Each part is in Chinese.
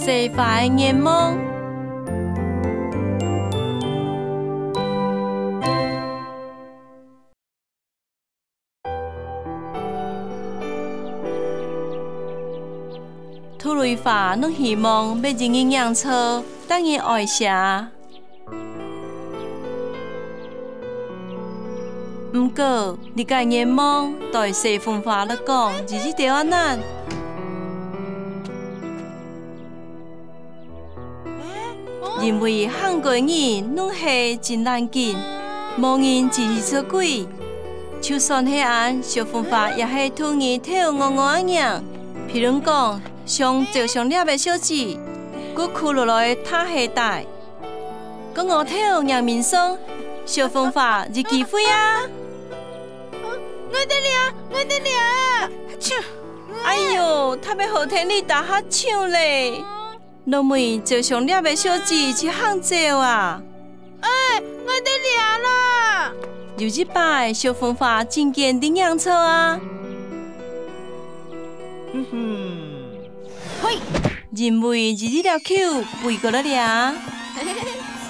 细化的眼望。土雷话，侬希望要人人养错，等于爱啥？毋过，你家眼望对西方话来讲，就是条啊难。因为韩国人拢是真难见，无人支持出轨。就算迄安小方法，也是突然跳我啊样。譬如讲，上照上粒的小子，佮哭落来塌下带，佮我跳让面霜，小方法日机会啊！我的俩，哎呦，他要好听你打哈唱嘞！老妹照上粒的小子去杭州啊！我的俩啦！有一摆小方法真坚定养错啊！嘿，因为日日条口背过了俩。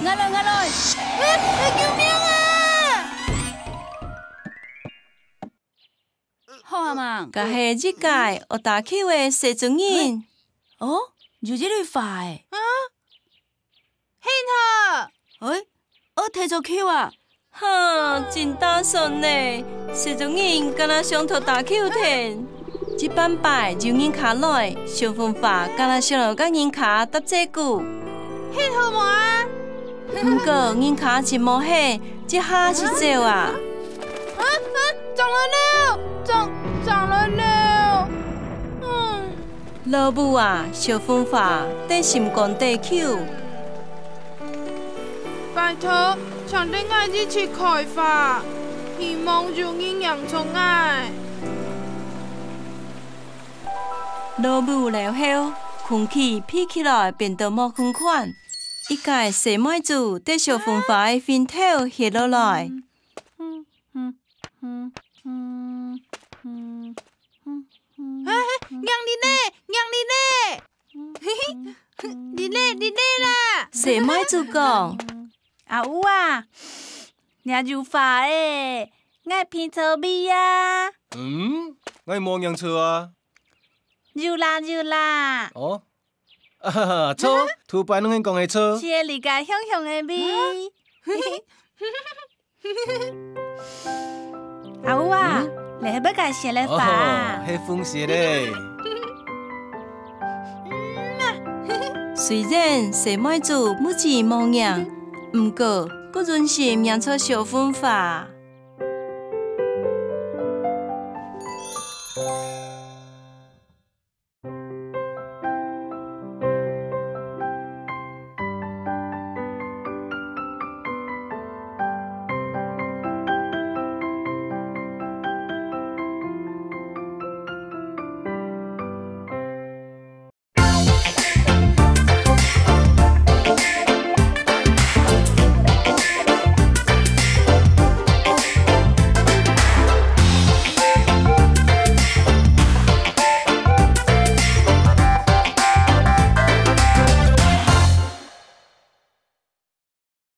我来！救命啊！好啊嘛，甲是这届学打口的西中人。哦，就这类法诶。啊，嘿他，我提咗口啊。哈，真打算呢！西中人敢若上头打口听，一班摆就人卡来，小方法敢若上头甲人卡搭这句。嘿好嘛？不过人卡真无嘿，这下是走啊！涨了了！老母啊，小方法得心肝地口。拜托，想等我一起开发，希望就人养宠爱。老母了后，空气闭起来变得无空款。一届小妹子对小方法的fin头下落来。让你啦！小妹子讲：啊有啊，你就发诶，我偏臭味啊！我冇养错啊！就啦！哦，错，突摆拢肯讲的错。是理解香香的味。啊有啊，你要甲写来发？系风邪嘞。虽然小妹子目前无养，不过佫忍心养出小方法。